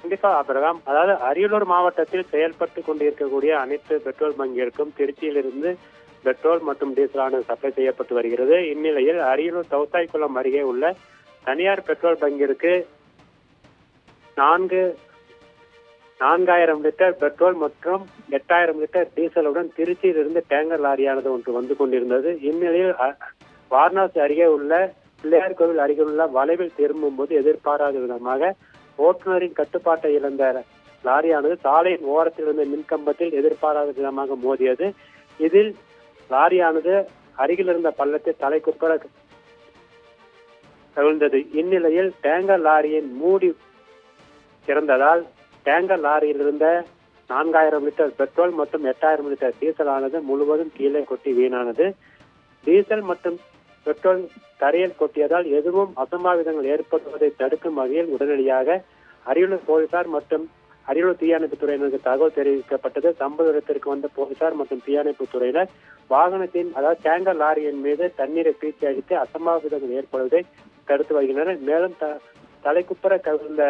கண்டிப்பா அபிரகாம். அதாவது அரியலூர் மாவட்டத்தில் செயல்பட்டு கொண்டிருக்கக்கூடிய அனைத்து பெட்ரோல் பங்கிற்கும் திருச்சியிலிருந்து பெட்ரோல் மற்றும் டீசலானது சப்ளை செய்யப்பட்டு வருகிறது. இந்நிலையில் அரியலூர் தவுத்தாய்குளம் அருகே உள்ள தனியார் பெட்ரோல் பங்கிற்கு 4000 லிட்டர் பெட்ரோல் மற்றும் 8000 லிட்டர் டீசலுடன் திருச்சியிலிருந்து டேங்கர் லாரியானது ஒன்று வந்து கொண்டிருந்தது. இந்நிலையில் வாரணாசி அருகே உள்ள பிள்ளையார் கோவில் அருகே உள்ள வளைவில் திரும்பும் போது எதிர்பாராத விதமாக ஓட்டுநரின் கட்டுப்பாட்டை இழந்த லாரியானது சாலையின் ஓரத்தில் இருந்த மின்கம்பத்தில் எதிர்பாராத விதமாக மோதியது. இதில் லாரியானது அருகில் இருந்த பள்ளத்தில் தலைக்குப்புற கவிழ்ந்தது. இந்நிலையில் டேங்கர் லாரியின் மூடி திறந்ததால் டேங்கர் லாரியில் இருந்த 4000 லிட்டர் பெட்ரோல் மற்றும் 8000 லிட்டர் டீசல் ஆனது முழுவதும் கீழே கொட்டி வீணானது. டீசல் மற்றும் பெட்ரோல் தரையில் கொட்டியதால் எதுவும் அசம்பாவிதங்கள் ஏற்படுவதை தடுக்கும் வகையில் உடனடியாக அரியலூர் போலீசார் மற்றும் அரியலூர் தீயணைப்பு துறையினருக்கு தகவல் தெரிவிக்கப்பட்டது. சம்பவ இடத்திற்கு வந்த போலீசார் மற்றும் தீயணைப்பு துறையினர் வாகனத்தின் அதாவது டேங்கர் லாரியின் மீது தண்ணீரை பீச்சி அடித்து அசம்பாவிதங்கள் ஏற்படுவதை தடுத்து வருகின்றனர். மேலும் தலைக்குப்புற கவிழ்ந்த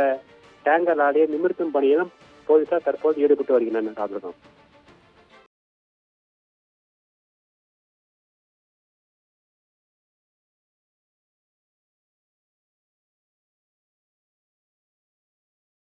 டேங்கர் லாரியை நிமிர்த்தும் பணியிலும் போலீசார் தற்போது ஈடுபட்டு வருகின்றனர்.